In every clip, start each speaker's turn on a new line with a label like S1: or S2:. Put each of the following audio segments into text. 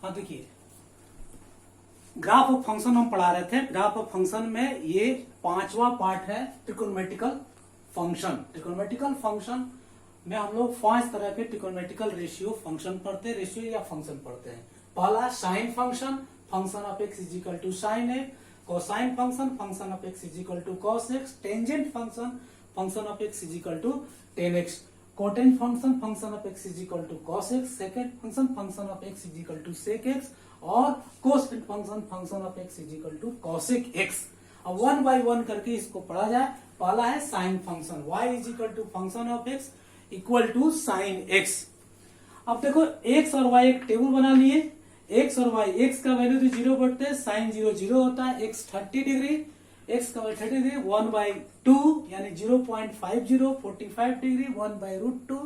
S1: हाँ देखिए, graph of function हम पढ़ा रहे थे। ग्राफ ऑफ फंक्शन में ये पांचवा पार्ट है ट्रिकोनोमेट्रिकल फंक्शन। ट्रिकोनोमेट्रिकल फंक्शन में हम लोग 5 तरह के ट्रिकोनोमेट्रिकल रेशियो फंक्शन पढ़ते हैं, रेशियो या फंक्शन पढ़ते हैं। पहला sine function, function of x is equal to sine x. Cosine function, function of x is equal to cos x. Tangent function, function of x is equal to tan x. Cotan function, function of x is equal to cos x. Secant function, function of x is equal to sec x. और cosec function, function of x is equal to cosec x. अब 1 bye 1 करके इसको पढ़ा जाए। पहला है sine function, y is equal to function of x equal to sine x। अब देखो x और y एक टेबल बना लिए। x और y, x का वैल्यू तो 0 बढ़ते हैं, साइन 0 0 होता है। x 30 डिग्री, x का वैल्यू 30 डिग्री, 1 बाई 2 यानी 0.50, 45 डिग्री 1 बाई √2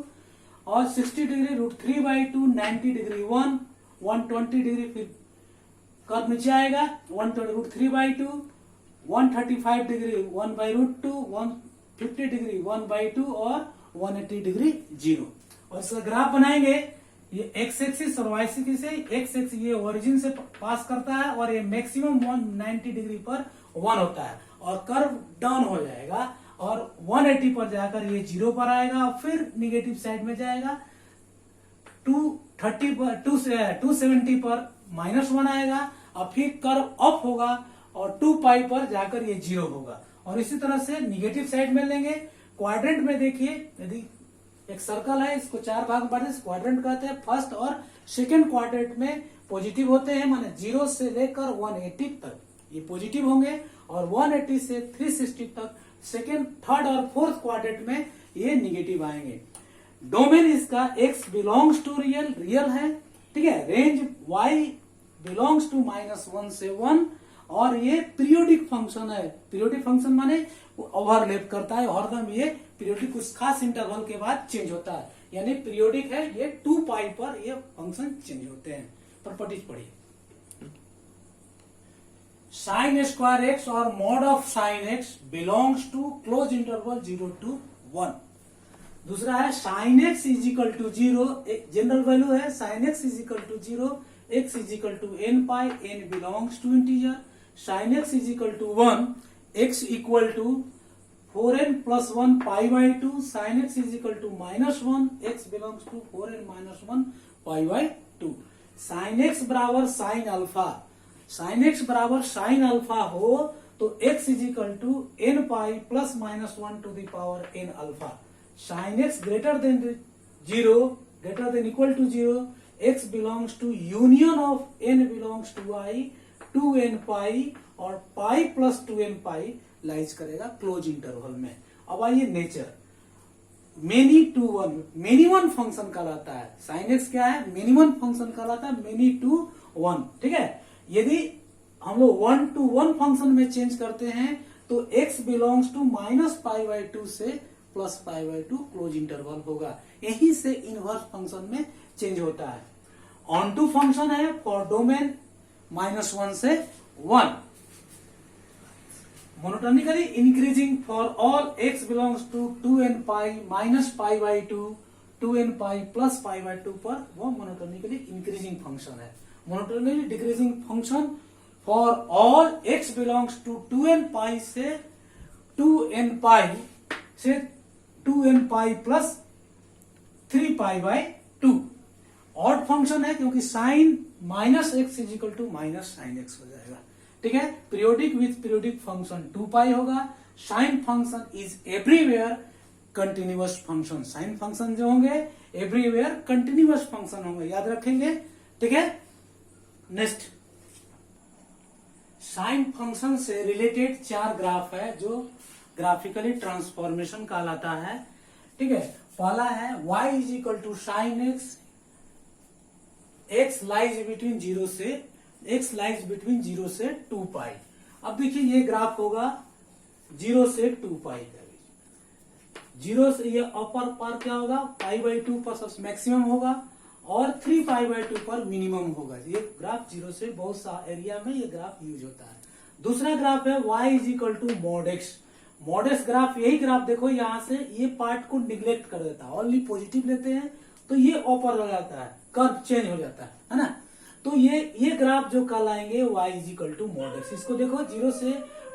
S1: और 60 डिग्री √3 बाई 2, 90 डिग्री 1, 120 डिग्री फिर कर्व नीचे आएगा 120 √3 by 2, 135 degree 1 by √2, 150 degree 1 by 2 और 180 डिग्री 0। और इसका ग्राफ बनाएंगे। ये एक्स एक्सिस और वाई एक्सिस से, एक्स एक्सिस ये ओरिजिन से पास करता है और ये मैक्सिमम 190 डिग्री पर 1 होता है और कर्व डाउन हो जाएगा और 180 पर जाकर ये 0 पर आएगा और फिर निगेटिव साइड में जाएगा। 230 पर 270 पर -1 आएगा और फिर कर्व अप होगा और 2 पाई पर जाकर ये 0 होगा। और इसी तरह से निगेटिव साइड में लेंगे। क्वाड्रेंट में देखिए, यदि एक सर्कल है, इसको 4 भाग बांटे क्वाड्रेंट कहते हैं। फर्स्ट और सेकंड क्वाड्रेंट में पॉजिटिव होते हैं, माने 0 से लेकर 180 तक ये पॉजिटिव होंगे और 180 से 360 तक सेकंड, थर्ड और फोर्थ क्वाड्रेंट में ये निगेटिव आएंगे। डोमेन इसका x belongs to real, real है, ठीक है। रेंज y बिलोंग्स टू -1 से 1 और ये पीरियोडिक फंक्शन है। पीरियोडिक फंक्शन माने ओवरलैप करता है, हरदम ये पीरियोडिक कुछ खास इंटरवल के बाद चेंज होता है, यानी पीरियोडिक है। ये 2 पाई पर ये फंक्शन चेंज होते हैं। प्रॉपर्टीज पढ़िए। साइन स्क्वायर एक्स और mod of sine x belongs to close interval 0 to 1। दूसरा है sine x is equal to 0, general value है sine x is equal to 0, x is equal to n pi, n belongs to integer. Sine x is equal to 1, x equal to 4n plus 1 pi by 2। Sine x is equal to -1, x belongs to 4n -1 pi by 2। Sine x बराबर sine alpha, sine x बराबर sine alpha हो तो x is equal to n pi plus -1 to the power n alpha. Sine x greater than 0, greater than equal to 0, x belongs to union of n belongs to i, 2n pi और pi plus 2n pi lies करेगा close interval में। अब आइए nature, many to one, many one function कहलाता है। Sine x क्या है? Many one function कहलाता है, मेनी टू वन, ठीक है। यदि हम लोग 1 to 1 फंक्शन में चेंज करते हैं तो x बिलोंग्स टू -π/2 से +π/2 क्लोज इंटरवल होगा। यही से इनवर्स फंक्शन में चेंज होता है। ऑन टू फंक्शन है फॉर डोमेन -1 से 1। Monotonically increasing for all x belongs to 2n pi -π/2, 2n pi plus π/2 पर वो मोनोटोनिकली इंक्रीजिंग फंक्शन है। Monotonically decreasing function for all x belongs to 2n pi से 2n pi से 2n pi plus 3π/2। Odd function है क्योंकि sine -x is equal to -sin x हो जाएगा, ठीक है। Periodic with periodic function 2 pi होगा। Sine function is everywhere continuous function. Sine function जो होंगे एवरीवेयर कंटिन्यूअस फंक्शन होंगे, याद रखेंगे, ठीक है। नेक्स्ट, साइन फंक्शन से रिलेटेड 4 ग्राफ है जो ग्राफिकली ट्रांसफॉर्मेशन कहलाता है, ठीक है। पहला है y is equal to sine x, x lies between 0 से, x लाइज बिटवीन 0 से 2 पाई। अब देखिए ये ग्राफ होगा 0 से 2 पाई का, 0 से ये अपर पर क्या होगा π/2 पर मैक्सिमम होगा और 3π/2 पर मिनिमम होगा। ये ग्राफ 0 से बहुत सा एरिया में ये ग्राफ यूज होता है। दूसरा ग्राफ है y is equal to mod x. Mod x graph, यही ग्राफ देखो यहां से ये पार्ट को निग्लेक्ट कर देता है, ओनली पॉजिटिव लेते हैं तो ये ऊपर हो जाता है, कर्व चेंज हो जाता है ना। तो तो ये ग्राफ जो कल आएंगे y is equal to mod x. इसको देखो 0 से,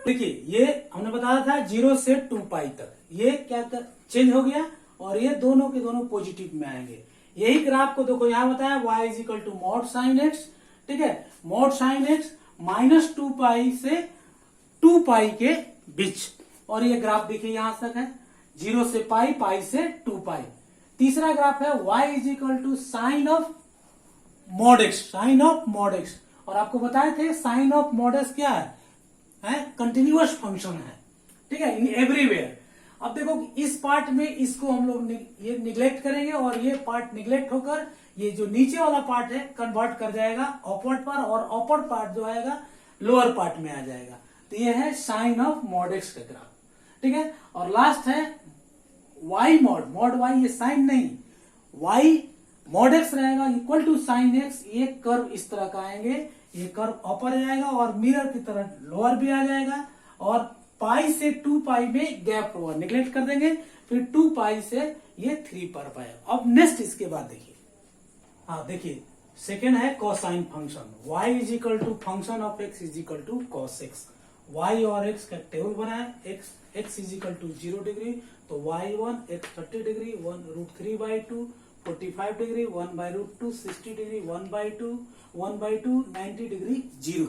S1: देखिए ये हमने बताया था 0 से 2 पाई तक, ये क्या चेंज हो गया और ये दोनों के दोनों पॉजिटिव में आएंगे। यही ग्राफ को देखो यहाँ बताया y is equal to mod sine x, ठीक है, mod sine x minus 2 pi से 2 पाई के बीच, और ये ग्राफ देखिए यहां तक है 0 से पाई, पाई से 2 पाई। तीसरा ग्राफ है y is equal to sine of mod x, sine of mod x, और आपको बताए थे साइन ऑफ मॉड एक्स क्या है कंटिन्यूअस फंक्शन है, ठीक है, इन एवरीवेयर। अब देखो इस पार्ट में इसको हम लोग ये निग्लेक्ट करेंगे और ये पार्ट निग्लेक्ट होकर ये जो नीचे वाला पार्ट है कन्वर्ट कर जाएगा अपवर्ड पर, और अपवर्ड पार्ट जो आएगा लोअर पार्ट में आ जाएगा। तो ये है साइन ऑफ मॉड एक्स का ग्राफ, ठीक है। और लास्ट है y मॉड, मॉड y, ये साइन नहीं, y मॉड एक्स रहेगा इक्वल टू साइन एक्स। ये कर्व इस तरह का आएंगे, ये कर्व अपर जाएगा और मिरर की तरह लोअर भी आ जाएगा, और पाई से 2 पाई में गैप होगा, निगलेक्ट कर देंगे, फिर 2 पाई से ये 3 पर पाई। अब नेक्स्ट इसके बाद देखिए, हाँ देखिए सेकेंड है cosine function, y is equal to function of x is equal to cos x. y और x का टेबल बनाए, x is equal to 0 degree, तो y1 x 30 degree 1√3/2, 45 degree 1/√2, 60 degree 1/2, 1/2 90 degree 0,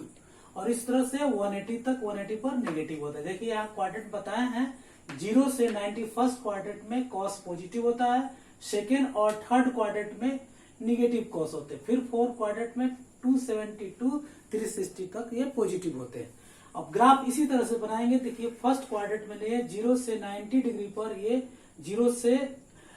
S1: और इस तरह से 180 तक, 180 पर नेगेटिव होता है। देखिए यहाँ क्वाड्रेंट बताए हैं 0 से 90 फर्स्ट क्वाड्रेंट में कॉस पॉजिटिव होता है, सेकेंड और थर्ड क्वाड्रेंट में निगेटिव कॉस होते हैं, फिर फोर्थ क्वाड्रेंट में 270 टू 360 तक ये पॉजिटिव होते हैं। अब ग्राफ इसी तरह से बनाएंगे, देखिए फर्स्ट क्वाड्रेंट में लिए 0 से 90 डिग्री पर ये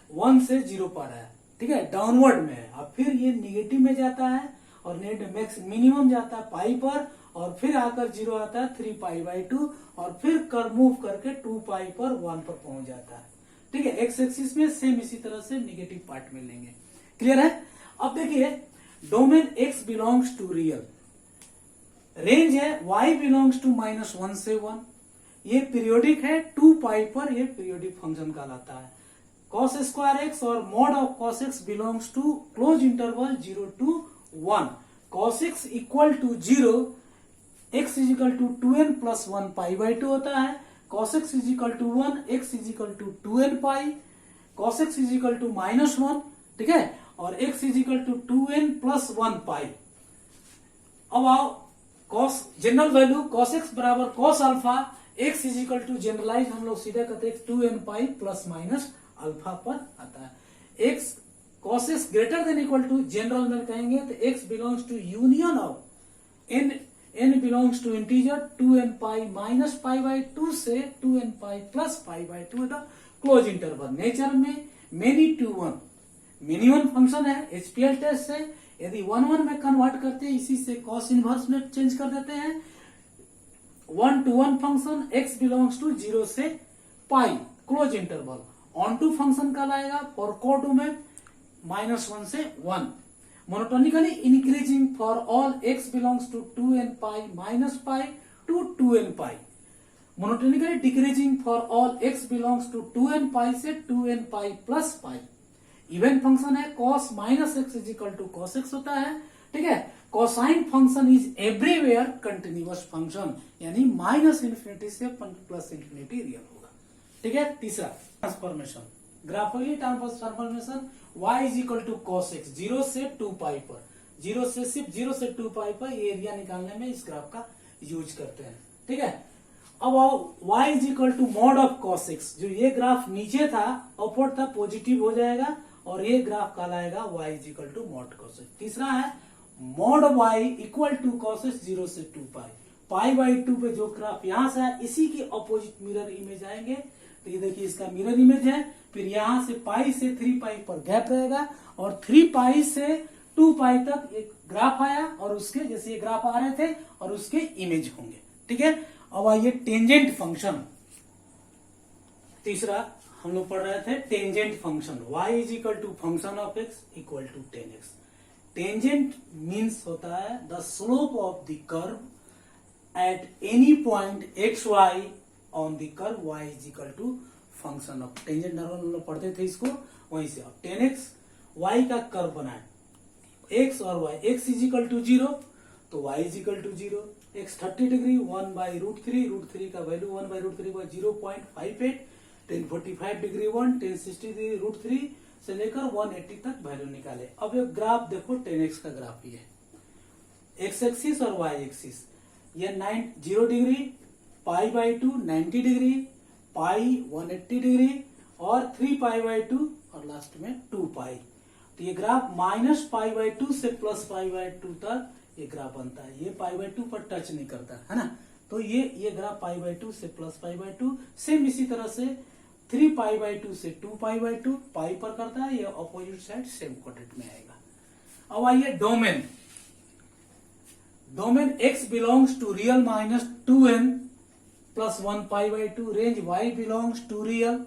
S1: 1 से 0 पर है, ठीक है, डाउनवर्ड में है। अब फिर ये निगेटिव में जाता है और नेट मिनिमम जाता है पाई पर, और फिर आकर 0 आता है 3 पाई/2, और फिर कर्व मूव करके 2 पाई पर 1 पर पहुंच जाता है, ठीक है। एक्स एक्सिस में सेम इसी तरह से निगेटिव पार्ट में लेंगे, क्लियर है। अब देखिए domain x belongs to real, range है y बिलोंग्स टू -1 से 1, ये पीरियोडिक है 2 पाई पर, ये पीरियोडिक फंक्शन कहलाता है। cos स्क्वायर x और mod of cos x belongs to close interval 0 to 1, cos x equal to 0, x is equal to 2n plus 1 पाई/2 होता है, cos x is equal to 1, x is equal to 2n pi, cos x is equal to -1, ठीक है, और x is equal to 2n plus 1 pi. अब आओ cos general value cos x बराबर cos alpha, x is equal to generalize हम लोग सीधा कहते हैं 2n pi plus minus alpha पर आता है। x cos x greater than equal to general में कहेंगे तो x belongs to union of n belongs to integer 2n pi minus पाई/2 से 2n पाई प्लस पाई/2 क्लोज इंटरवल। नेचर में मेनी टू 1 मिनिमम फंक्शन है, एचपीएल टेस्ट से यदि 1 में कन्वर्ट करते हैं, इसी से कॉस इनवर्स में चेंज कर देते हैं। 1 to 1 function x belongs to 0 से pi close interval, onto function कहलाएगा फॉर कोडोमेन -1 से 1, monotonically increasing for all x belongs to 2n pi minus pi to 2n pi, monotonically decreasing for all x belongs to 2n pi से 2n pi plus pi. Even function है cos minus x is equal to cos x होता है, ठीक है। Cosine function is everywhere continuous function, यानी -∞ से +∞ real होगा, ठीक है। तीसरा transformation, graphically transformation y is equal to cos x 0 से 2 पाई पर, 0 से 2 पाई पर ये एरिया निकालने में इस ग्राफ का यूज करते हैं, ठीक है। अब आओ y is equal to mod of cos x, जो ये ग्राफ नीचे था अपवर्ड था पॉजिटिव हो जाएगा, और ये ग्राफ कहलाएगा y is equal to mod cos x। तीसरा है mod y equal to cos x 0 से 2 पाई/2 पे जो ग्राफ यहां से है इसी के अपोजिट मिरर इमेज आएंगे, तो ये देखिए इसका मिरर इमेज है। फिर यहां से पाई से 3 पाई पर गैप रहेगा, और 3 पाई से 2 पाई तक एक ग्राफ आया, और उसके जैसे ये ग्राफ आ रहे थे और उसके इमेज होंगे, ठीक है। अब आइए टेंजेंट फंक्शन, तीसरा हम लोग पढ़ रहे थे tangent function, y is equal to function of x equal to 10x। Tangent means होता है the slope of the curve at any point xy on the curve y is equal to function of tangent. हम लोग पढ़ते थे इसको, वहीं से अब 10x y का कर्व बनाए, x और y, x is equal to 0 तो y is equal to 0, x 30 degree 1/√3, √3 का वैल्यू 1/√3 को 0.58, 1045 डिग्री 1, 1060 डिग्री √3 से लेकर 180 तक वैल्यू निकाले। अब ये ग्राफ देखो 10x का ग्राफ ये x एक्सिस और y एक्सिस, ये 0 डिग्री, π/2 90 डिग्री, पाई 180 डिग्री और 3π/2 और लास्ट में 2π। तो ये ग्राफ -π/2 से +π/2 तक ये ग्राफ बनता है। ये π/2 पर टच नहीं करता है ना, तो ये ग्राफ π/2 से +π/2, सेम इसी तरह से 3π/2 से 2π/2 पाई पर करता है, ये अपोजिट साइड सेम क्वाड्रेंट में आएगा। अब आइए domain x belongs to real -2n + 1π/2, range y belongs to real,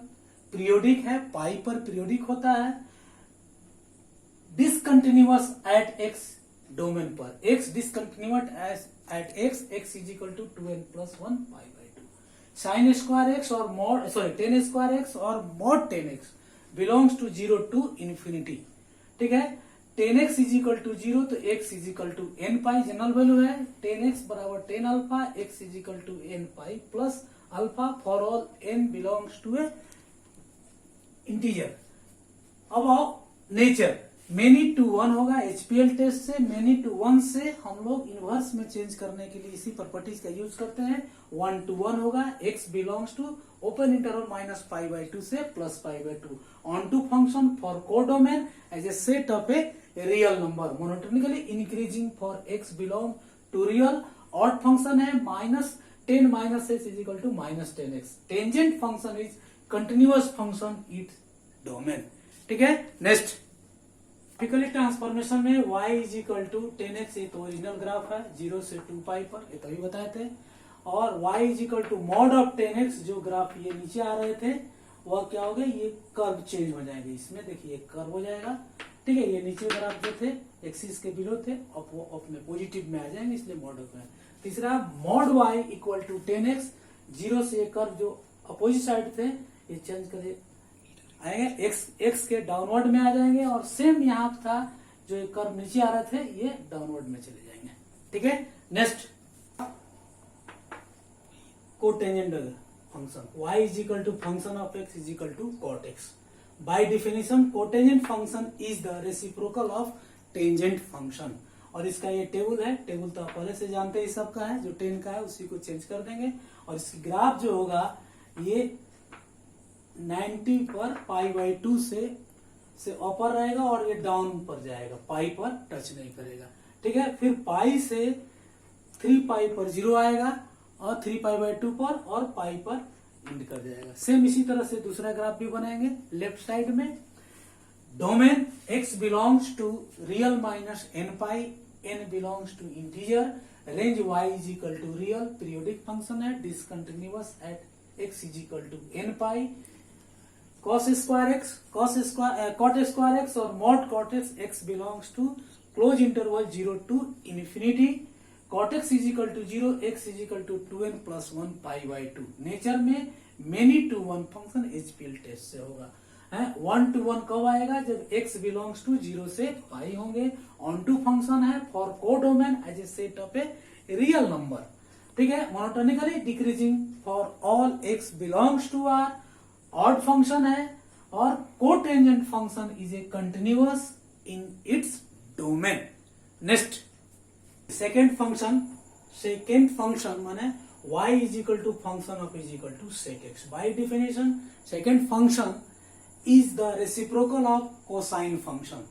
S1: periodic है, पाई पर पीरियोडिक होता है, डिसकंटिन्यूअस एट x डोमेन पर, x discontinuous at x is equal to 2n + 1π/2, sin square x और मॉड tan स्क्वायर x और mod tan x belongs to 0 to ∞। ठीक है, tan x is equal to 0 तो x is equal to nπ general value है, tan x बराबर tan alpha, x is equal to nπ plus alpha for all n belongs to a integer. अब आओ nature, many to 1 होगा, HPL test से many to 1 से हम लोग inverse में चेंज करने के लिए इसी प्रॉपर्टीज का यूज करते हैं। 1 to 1 होगा, x belongs to open interval -π/2 से +π/2 onto function for codomain as a set of a real number, monotonically increasing for x belong to real, odd function है -10 - x is equal to -10x, tangent function is continuous function its domain. ठीक है, next graphically transformation में y is equal to 10x, ये तो original graph है 0 से 2π पर, ये तभी बताए थे, और y is equal to mod of 10x, जो ग्राफ ये नीचे आ रहे थे वह क्या हो गया, ये कर्व चेंज हो जाएंगे, इसमें देखिए कर्व हो जाएगा। ठीक है, ये नीचे ग्राफ जो थे एक्सिस के बिलो थे, अब वो अपने पॉजिटिव में आ जाएंगे, इसलिए मॉड ऑफ है। तीसरा mod y equal to 10x, 0 से कर्व जो अपोजिट साइड थे ये चेंज कर आएंगे, x के डाउनवर्ड में आ जाएंगे, और सेम यहाँ था जो कर्व नीचे आ रहे थे ये डाउनवर्ड में चले जाएंगे। ठीक है, next cotangent function, y is equal to function of x is equal to cot x। By definition cotangent function is the reciprocal of tangent function, और इसका ये टेबल है, टेबल तो आप पहले से जानते हैं सबका है, जो 10 का है उसी को चेंज कर देंगे, और इसकी ग्राफ जो होगा ये 90 पर π/2 से ऊपर रहेगा और ये डाउन पर जाएगा, पाई पर टच नहीं करेगा। ठीक है, फिर पाई से 3π पर 0 आएगा और 3π/2 पर और पाई पर एंड कर जाएगा। सेम इसी तरह से दूसरा ग्राफ भी बनाएंगे लेफ्ट साइड में, domain x belongs to real -nπ, n belongs to integer, range y is equal to real, periodic function है, discontinuous at x is equal to nπ, cos square x, cot square x और mod cot x belongs to close interval 0 to ∞, cot x is equal to 0, x is equal to 2n + 1π/2। Nature में many to 1 function HPL test से होगा। 1 to 1 कब आएगा, जब x belongs to 0 से pi होंगे, onto function है for codomain as a set of a real number. ठीक है, monotonically decreasing for all x belongs to R, odd function है, और cotangent function is a continuous in its domain. Next secant function माने y is equal to function of is equal to sec x। By definition secant function is the reciprocal of cosine function,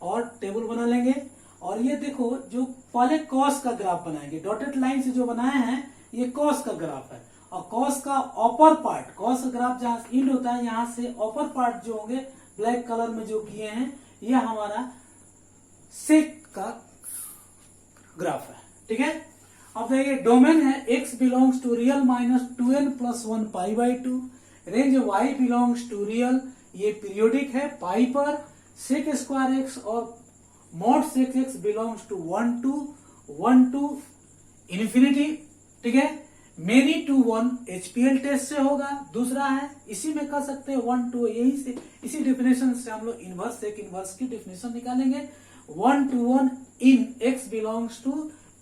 S1: और table बना लेंगे, और ये देखो जो पहले cos का ग्राफ बनाएंगे, डॉटेड लाइन से जो बनाए हैं ये कॉस का ग्राफ है, और कॉस का अपर पार्ट, कॉस ग्राफ जहां इंड होता है यहां से अपर पार्ट जो होंगे ब्लैक कलर में जो किए हैं ये हमारा सेक का ग्राफ है। ठीक है, अब देखिए डोमेन है x belongs to real -2n + 1π/2, range y belongs to real, ये पीरियोडिक है पाई पर, सेक स्क्वायर x और mod sec x belongs to 1 to ∞। ठीक है, मेनी टू 1 एचपीएल टेस्ट से होगा। दूसरा है इसी में कर सकते हैं 1 to, यही से इसी डेफिनेशन से हम लोग इनवर्स सेक इनवर्स की डेफिनेशन निकालेंगे। 1 to 1 in x belongs to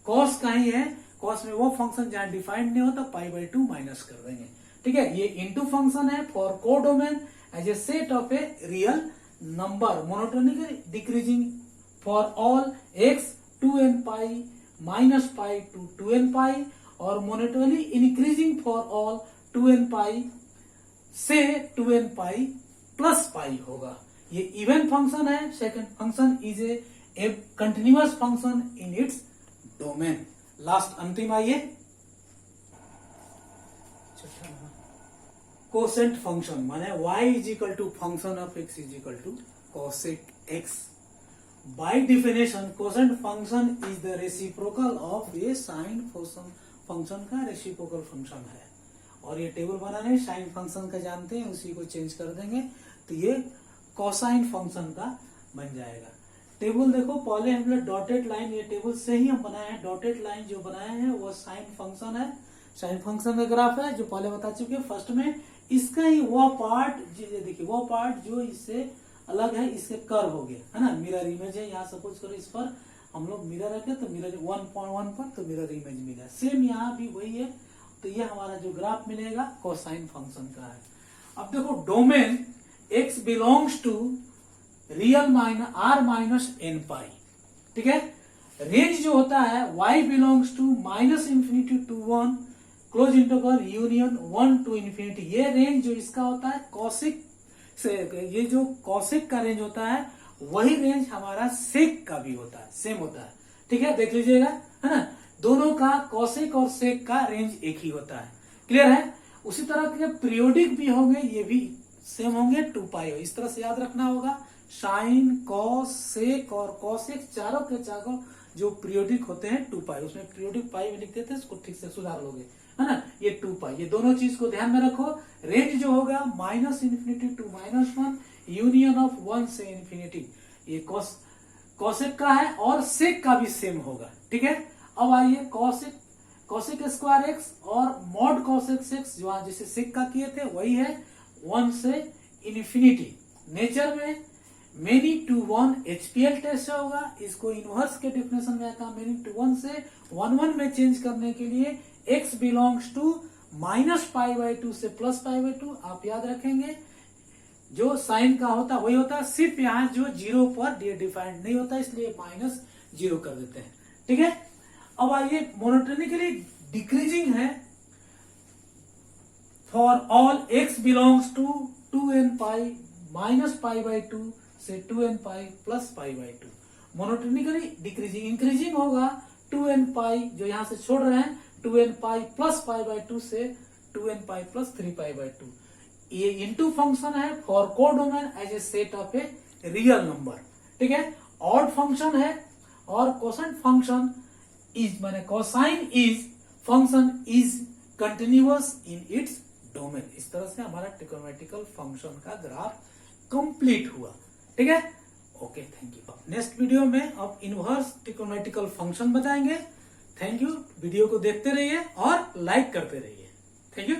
S1: cos का ही है, कॉस में वो फंक्शन जहां डिफाइंड नहीं होता पाई बाई 2 माइनस कर देंगे। ठीक है, ये इनटू फंक्शन है for codomain as a set of a real number, monotonically decreasing for all x 2n pi minus pi to 2n pi, और monotonically increasing for all 2n pi से 2n pi plus pi होगा। ये even function है। Secant function is a continuous function in its domain. Last अंतिम आइए, cosecant function माने y is equal to function of x is equal to cosec x। By definition cosecant function is the reciprocal of a sine function का reciprocal function है। और ये table बनाने sign function का जानते हैं, उसी को चेंज कर देंगे तो ये कोसाइन फंक्शन का बन जाएगा। टेबल देखो, पहले हम लोग डॉटेड लाइन, ये टेबल से ही हम बनाए हैं, डॉटेड लाइन जो बनाए हैं वो साइन फंक्शन है, साइन फंक्शन का ग्राफ है जो पहले बता चुके हैं। फर्स्ट में इसका ही वो पार्ट, देखिए वो पार्ट जो इससे अलग है, इसके कर्व हो गया है ना, मिरर इमेज है। यहाँ सपोज करो इस पर हम लोग मिरर रखे तो मिरर 1.1 पर तो मिरर इमेज मिला, सेम यहाँ भी वही है। तो ये हमारा जो ग्राफ मिलेगा कोसाइन फंक्शन का है। अब देखो domain x belongs to real minus r minus n pi. ठीक है, रेंज जो होता है y belongs to minus infinity to 1 close interval union 1 to infinity. ये रेंज जो इसका होता है कॉसिक से, ये जो कॉसिक का रेंज होता है वही रेंज हमारा सेक का भी होता है, सेम होता है। ठीक है, देख लीजिएगा है ना, दोनों का कॉसिक और सेक का रेंज एक ही होता है। क्लियर है। उसी तरह के पीरियोडिक भी होंगे, ये भी सेम होंगे 2 पाई। इस तरह से याद रखना होगा, साइन कॉस सेक और कॉसेक चारों के चारों जो पीरियोडिक होते हैं 2 पाई, उसमें पीरियोडिक पाई भी लिख देते हैं, इसको ठीक से सुधार लोगे है ना। ये 2 पाई, ये दोनों चीज को ध्यान में रखो। रेंज जो होगा minus infinity to minus 1 union of 1 से इंफिनिटी, ये कॉसेक का है और सेक का भी सेम होगा। ठीक है, अब आइए कॉसेक स्क्वायर एक्स और मॉड कॉसेक एक्स जो जैसे सेक का किए थे वही है 1 से इन्फिनिटी। नेचर में मेनी टू 1 HPL टेस्ट होगा, इसको इनवर्स के डिफिनेशन में आता है मेनी टू 1 से 1 में चेंज करने के लिए x belongs to minus pi by 2 से प्लस पाई बाई 2। आप याद रखेंगे जो साइन का होता वही होता है, सिर्फ यहाँ जो 0 पर डिफाइंड नहीं होता इसलिए माइनस 0 कर देते हैं। ठीक है, अब आइए मोनोटोनिकली डिक्रीजिंग है for all x belongs to 2n pi minus pi by 2 से 2n pi plus pi by 2। Monotonically decreasing, increasing होगा 2n पाई जो यहां से छोड़ रहे हैं 2n pi plus pi by 2 से 2n pi plus 3 pi by 2। ये इनटू फंक्शन है for codomain as a set of a real number. ठीक है, ऑड फंक्शन है और कोसाइन फंक्शन इज माने cosine is function is continuous in its domain. इस तरह से हमारा ट्रिग्नोमेट्रिकल फंक्शन का ग्राफ कंप्लीट हुआ। ठीक है, okay, thank you. Next video में अब इनवर्स ट्रिग्नोमेट्रिकल फंक्शन बताएंगे। थैंक यू, वीडियो को देखते रहिए और लाइक करते रहिए। Thank you.